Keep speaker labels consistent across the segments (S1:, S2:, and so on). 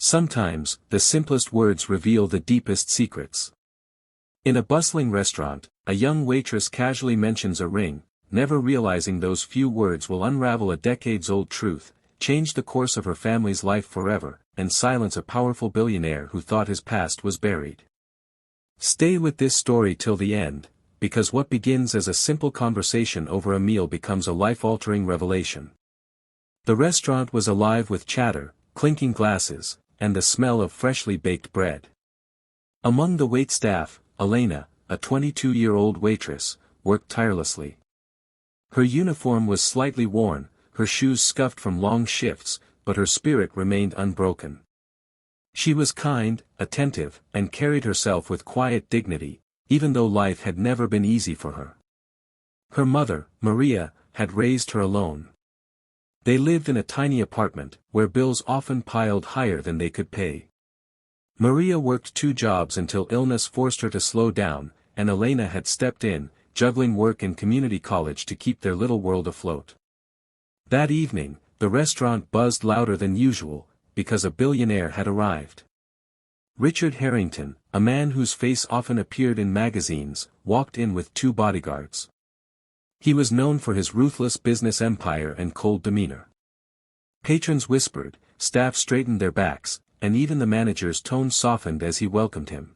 S1: Sometimes, the simplest words reveal the deepest secrets. In a bustling restaurant, a young waitress casually mentions a ring, never realizing those few words will unravel a decades-old truth, change the course of her family's life forever, and silence a powerful billionaire who thought his past was buried. Stay with this story till the end, because what begins as a simple conversation over a meal becomes a life-altering revelation. The restaurant was alive with chatter, clinking glasses, and the smell of freshly baked bread. Among the waitstaff, Elena, a 22-year-old waitress, worked tirelessly. Her uniform was slightly worn, her shoes scuffed from long shifts, but her spirit remained unbroken. She was kind, attentive, and carried herself with quiet dignity, even though life had never been easy for her. Her mother, Maria, had raised her alone. They lived in a tiny apartment, where bills often piled higher than they could pay. Maria worked 2 jobs until illness forced her to slow down, and Elena had stepped in, juggling work and community college to keep their little world afloat. That evening, the restaurant buzzed louder than usual, because a billionaire had arrived. Richard Harrington, a man whose face often appeared in magazines, walked in with 2 bodyguards. He was known for his ruthless business empire and cold demeanor. Patrons whispered, staff straightened their backs, and even the manager's tone softened as he welcomed him.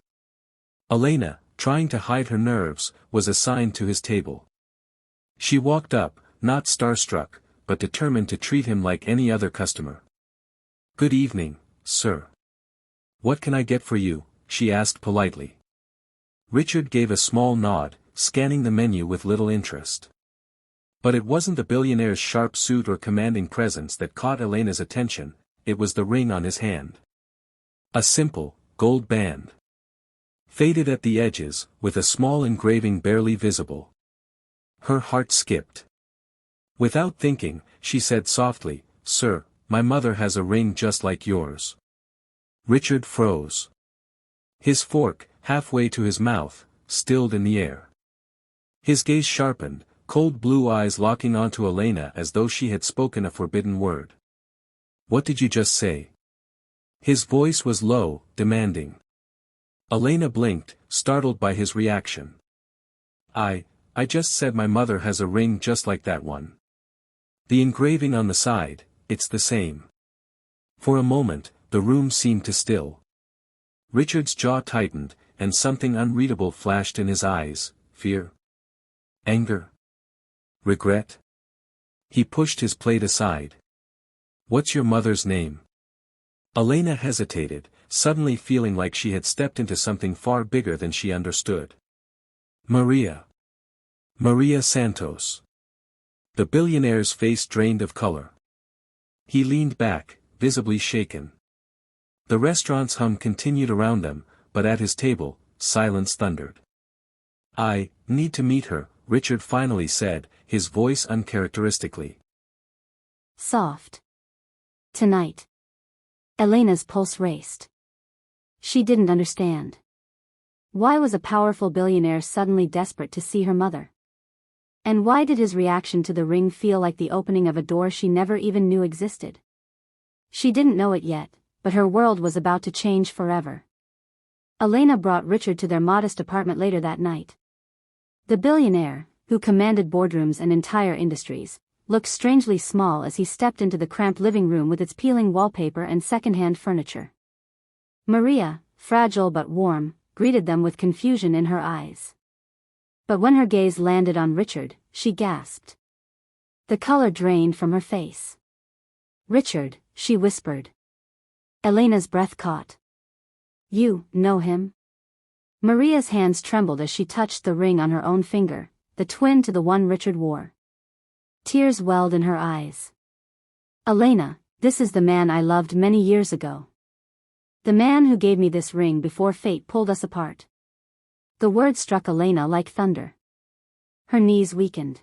S1: Elena, trying to hide her nerves, was assigned to his table. She walked up, not starstruck, but determined to treat him like any other customer. "Good evening, sir. What can I get for you?" she asked politely. Richard gave a small nod, scanning the menu with little interest. But it wasn't the billionaire's sharp suit or commanding presence that caught Elena's attention, it was the ring on his hand. A simple, gold band. Faded at the edges, with a small engraving barely visible. Her heart skipped. Without thinking, she said softly, "Sir, my mother has a ring just like yours." Richard froze. His fork, halfway to his mouth, stilled in the air. His gaze sharpened, cold blue eyes locking onto Elena as though she had spoken a forbidden word. "What did you just say?" His voice was low, demanding. Elena blinked, startled by his reaction. I just said my mother has a ring just like that one. The engraving on the side, it's the same." For a moment, the room seemed to still. Richard's jaw tightened, and something unreadable flashed in his eyes: fear, anger, regret. He pushed his plate aside. "What's your mother's name?" Elena hesitated, suddenly feeling like she had stepped into something far bigger than she understood. "Maria. Maria Santos." The billionaire's face drained of color. He leaned back, visibly shaken. The restaurant's hum continued around them, but at his table, silence thundered. "I need to meet her," Richard finally said, his voice uncharacteristically
S2: soft. "Tonight." Elena's pulse raced. She didn't understand. Why was a powerful billionaire suddenly desperate to see her mother? And why did his reaction to the ring feel like the opening of a door she never even knew existed? She didn't know it yet, but her world was about to change forever. Elena brought Richard to their modest apartment later that night. The billionaire, who commanded boardrooms and entire industries, looked strangely small as he stepped into the cramped living room with its peeling wallpaper and second-hand furniture. Maria, fragile but warm, greeted them with confusion in her eyes. But when her gaze landed on Richard, she gasped. The color drained from her face. "Richard," she whispered. Elena's breath caught. "You know him?" Maria's hands trembled as she touched the ring on her own finger, the twin to the one Richard wore. Tears welled in her eyes. "Elena, this is the man I loved many years ago. The man who gave me this ring before fate pulled us apart." The word struck Elena like thunder. Her knees weakened.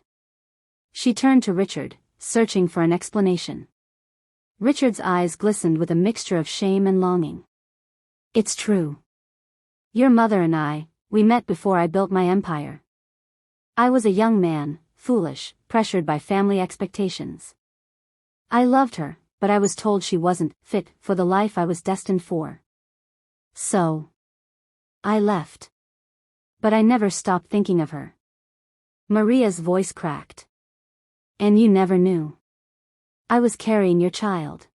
S2: She turned to Richard, searching for an explanation. Richard's eyes glistened with a mixture of shame and longing. "It's true. Your mother and we met before I built my empire. I was a young man, foolish, pressured by family expectations. I loved her, but I was told she wasn't fit for the life I was destined for. So I left. But I never stopped thinking of her. Maria's voice cracked. And you never knew. I was carrying your child.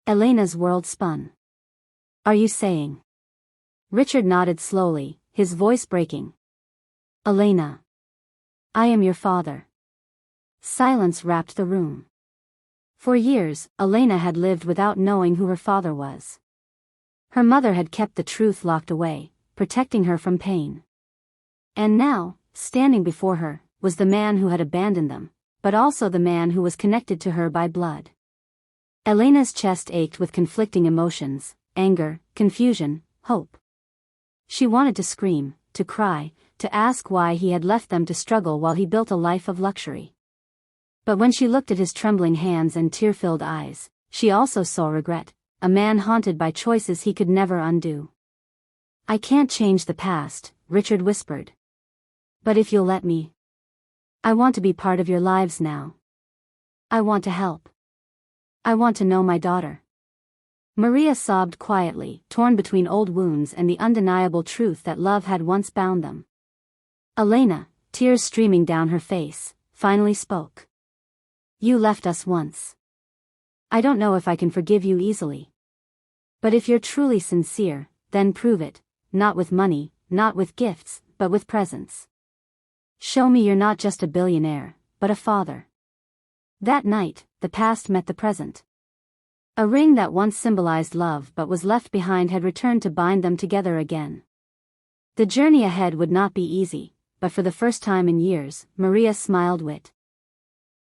S2: Elena's world spun. Are you saying? Richard nodded slowly, his voice breaking. Elena. I am your father. Silence wrapped the room. For years, Elena had lived without knowing who her father was. Her mother had kept the truth locked away, protecting her from pain. And now, standing before her, was the man who had abandoned them, but also the man who was connected to her by blood. Elena's chest ached with conflicting emotions, anger, confusion, hope. She wanted to scream, to cry, to ask why he had left them to struggle while he built a life of luxury. But when she looked at his trembling hands and tear-filled eyes, she also saw regret, a man haunted by choices he could never undo. I can't change the past, Richard whispered. But if you'll let me. I want to be part of your lives now. I want to help. I want to know my daughter. Maria sobbed quietly, torn between old wounds and the undeniable truth that love had once bound them. Elena, tears streaming down her face, finally spoke. You left us once. I don't know if I can forgive you easily. But if you're truly sincere, then prove it, not with money, not with gifts, but with presence. Show me you're not just a billionaire, but a father. That night, the past met the present. A ring that once symbolized love but was left behind had returned to bind them together again. The journey ahead would not be easy, but for the first time in years, Maria smiled wit.